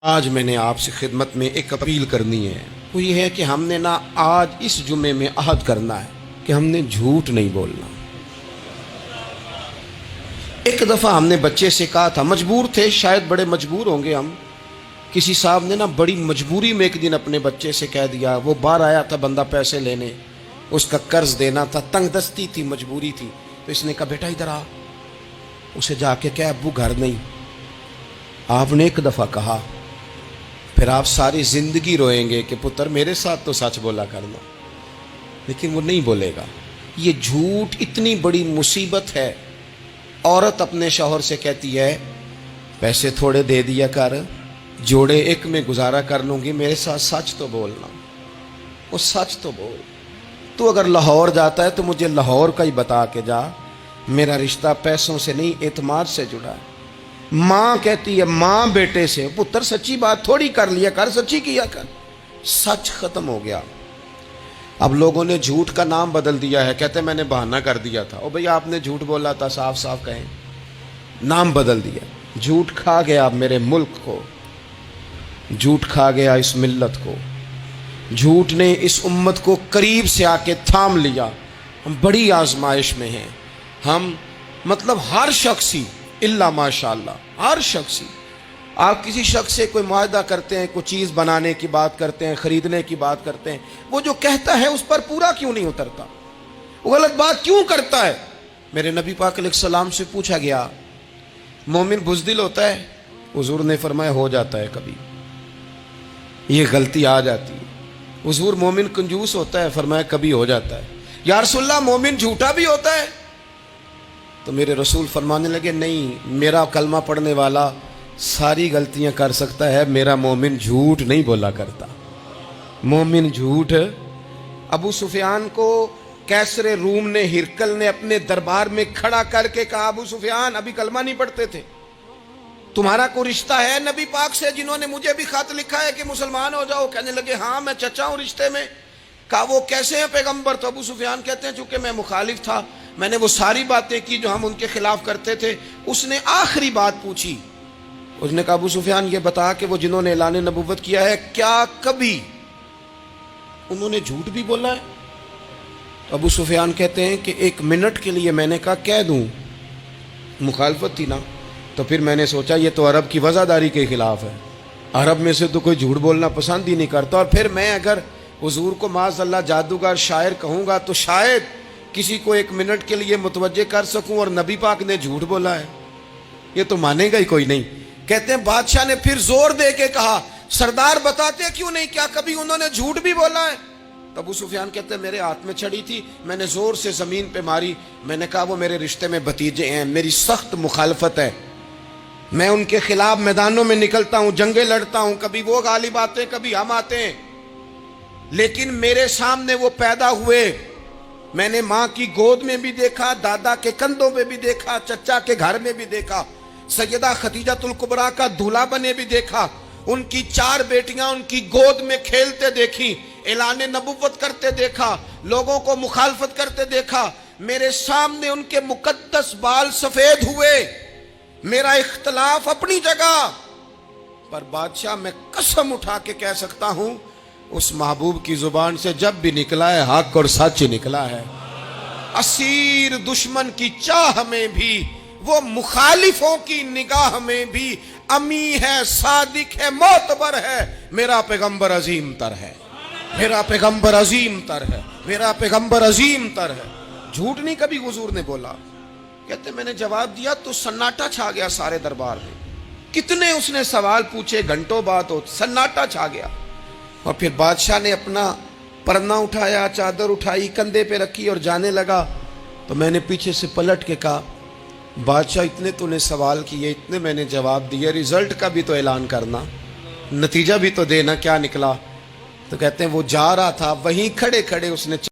آج میں نے آپ سے خدمت میں ایک اپیل کرنی ہے، وہ یہ ہے کہ ہم نے نا آج اس جمعے میں عہد کرنا ہے کہ ہم نے جھوٹ نہیں بولنا۔ ایک دفعہ ہم نے بچے سے کہا تھا، مجبور تھے، شاید بڑے مجبور ہوں گے ہم، کسی صاحب نے نا بڑی مجبوری میں ایک دن اپنے بچے سے کہہ دیا، وہ باہر آیا تھا بندہ پیسے لینے، اس کا قرض دینا تھا، تنگ دستی تھی، مجبوری تھی، تو اس نے کہا بیٹا ادھر آ، اسے جا کے کہا ابو گھر نہیں۔ آپ نے ایک دفعہ کہا، پھر آپ ساری زندگی روئیں گے کہ پتر میرے ساتھ تو سچ بولا کرنا، لیکن وہ نہیں بولے گا۔ یہ جھوٹ اتنی بڑی مصیبت ہے۔ عورت اپنے شوہر سے کہتی ہے پیسے تھوڑے دے دیا کر، جوڑے ایک میں گزارا کر لوں گی، میرے ساتھ سچ تو بولنا، وہ سچ تو بول۔ تو اگر لاہور جاتا ہے تو مجھے لاہور کا ہی بتا کے جا، میرا رشتہ پیسوں سے نہیں اعتماد سے جڑا ہے۔ ماں کہتی ہے ماں بیٹے سے، پتر سچی بات تھوڑی کر لیا کر، سچی کیا کر۔ سچ ختم ہو گیا۔ اب لوگوں نے جھوٹ کا نام بدل دیا ہے، کہتے ہیں میں نے بہانہ کر دیا تھا۔ او بھئی آپ نے جھوٹ بولا تھا، صاف صاف کہیں، نام بدل دیا۔ جھوٹ کھا گیا میرے ملک کو، جھوٹ کھا گیا اس ملت کو، جھوٹ نے اس امت کو قریب سے آ کے تھام لیا۔ ہم بڑی آزمائش میں ہیں، ہم مطلب ہر شخصی الا ماشاءاللہ، ہر شخصی، آپ کسی شخص سے کوئی معاہدہ کرتے ہیں، کوئی چیز بنانے کی بات کرتے ہیں، خریدنے کی بات کرتے ہیں، وہ جو کہتا ہے اس پر پورا کیوں نہیں اترتا؟ وہ غلط بات کیوں کرتا ہے؟ میرے نبی پاک علیہ السلام سے پوچھا گیا مومن بزدل ہوتا ہے؟ حضور نے فرمایا ہو جاتا ہے، کبھی یہ غلطی آ جاتی ہے۔ حضور مومن کنجوس ہوتا ہے؟ فرمایا کبھی ہو جاتا ہے۔ یا رسول اللہ مومن جھوٹا بھی ہوتا ہے؟ تو میرے رسول فرمانے لگے نہیں، میرا کلمہ پڑھنے والا ساری غلطیاں کر سکتا ہے، میرا مومن جھوٹ نہیں بولا کرتا۔ مومن جھوٹ۔ ابو سفیان کو کیسر روم نے، ہرکل نے اپنے دربار میں کھڑا کر کے کہا ابو سفیان ابھی کلمہ نہیں پڑھتے تھے، تمہارا کوئی رشتہ ہے نبی پاک سے جنہوں نے مجھے بھی خط لکھا ہے کہ مسلمان ہو جاؤ؟ کہنے لگے ہاں میں چچا ہوں رشتے میں۔ کہا وہ کیسے ہیں پیغمبر؟ تو ابو سفیان کہتے ہیں چونکہ میں مخالف تھا، میں نے وہ ساری باتیں کی جو ہم ان کے خلاف کرتے تھے۔ اس نے آخری بات پوچھی، اس نے کہا ابو سفیان یہ بتا کہ وہ جنہوں نے اعلان نبوت کیا ہے کیا کبھی انہوں نے جھوٹ بھی بولا ہے؟ ابو سفیان کہتے ہیں کہ ایک منٹ کے لیے میں نے کہا کہہ دوں، مخالفت تھی نا، تو پھر میں نے سوچا یہ تو عرب کی وزاداری کے خلاف ہے، عرب میں سے تو کوئی جھوٹ بولنا پسند ہی نہیں کرتا، اور پھر میں اگر حضور کو معاذ اللہ جادوگر شاعر کہوں گا تو شاید کسی کو ایک منٹ کے لیے متوجہ کر سکوں، اور نبی پاک نے جھوٹ بولا ہے، یہ تو مانے گا ہی کوئی نہیں۔ کہتے ہیں بادشاہ نے پھر زور دے کے کہا سردار بتاتے کیوں نہیں، کیا کبھی انہوں نے جھوٹ بھی بولا ہے؟ تو ابو سفیان کہتے ہیں میرے ہاتھ میں چھڑی تھی، میں نے زور سے زمین پہ ماری، میں نے کہا وہ میرے رشتے میں بھتیجے ہیں، میری سخت مخالفت ہے، میں ان کے خلاف میدانوں میں نکلتا ہوں، جنگیں لڑتا ہوں، کبھی وہ غالب آتے ہیں کبھی ہم آتے ہیں، لیکن میرے سامنے وہ پیدا ہوئے، میں نے ماں کی گود میں بھی دیکھا، دادا کے کندھوں میں بھی دیکھا، چچا کے گھر میں بھی دیکھا، سیدہ خدیجۃ الکبریٰ کا دولہا بنے بھی دیکھا، ان کی 4 بیٹیاں ان کی گود میں کھیلتے دیکھی، اعلان نبوت کرتے دیکھا، لوگوں کو مخالفت کرتے دیکھا، میرے سامنے ان کے مقدس بال سفید ہوئے، میرا اختلاف اپنی جگہ پر بادشاہ میں قسم اٹھا کے کہہ سکتا ہوں اس محبوب کی زبان سے جب بھی نکلا ہے حق اور سچ نکلا ہے۔ اسیر دشمن کی چاہ میں بھی، وہ مخالفوں کی نگاہ میں بھی امی ہے، صادق ہے، معتبر ہے، میرا پیغمبر عظیم تر ہے، میرا پیغمبر عظیم تر ہے، میرا پیغمبر عظیم تر ہے۔ جھوٹ نہیں کبھی حضور نے بولا۔ کہتے میں نے جواب دیا تو سناٹا چھا گیا سارے دربار میں، کتنے اس نے سوال پوچھے، گھنٹوں بعد سناٹا چھا گیا، اور پھر بادشاہ نے اپنا پرنا اٹھایا، چادر اٹھائی، کندھے پہ رکھی اور جانے لگا، تو میں نے پیچھے سے پلٹ کے کہا بادشاہ اتنے تو نے سوال کیے، اتنے میں نے جواب دیے، رزلٹ کا بھی تو اعلان کرنا، نتیجہ بھی تو دینا، کیا نکلا؟ تو کہتے ہیں وہ جا رہا تھا، وہیں کھڑے کھڑے اس نے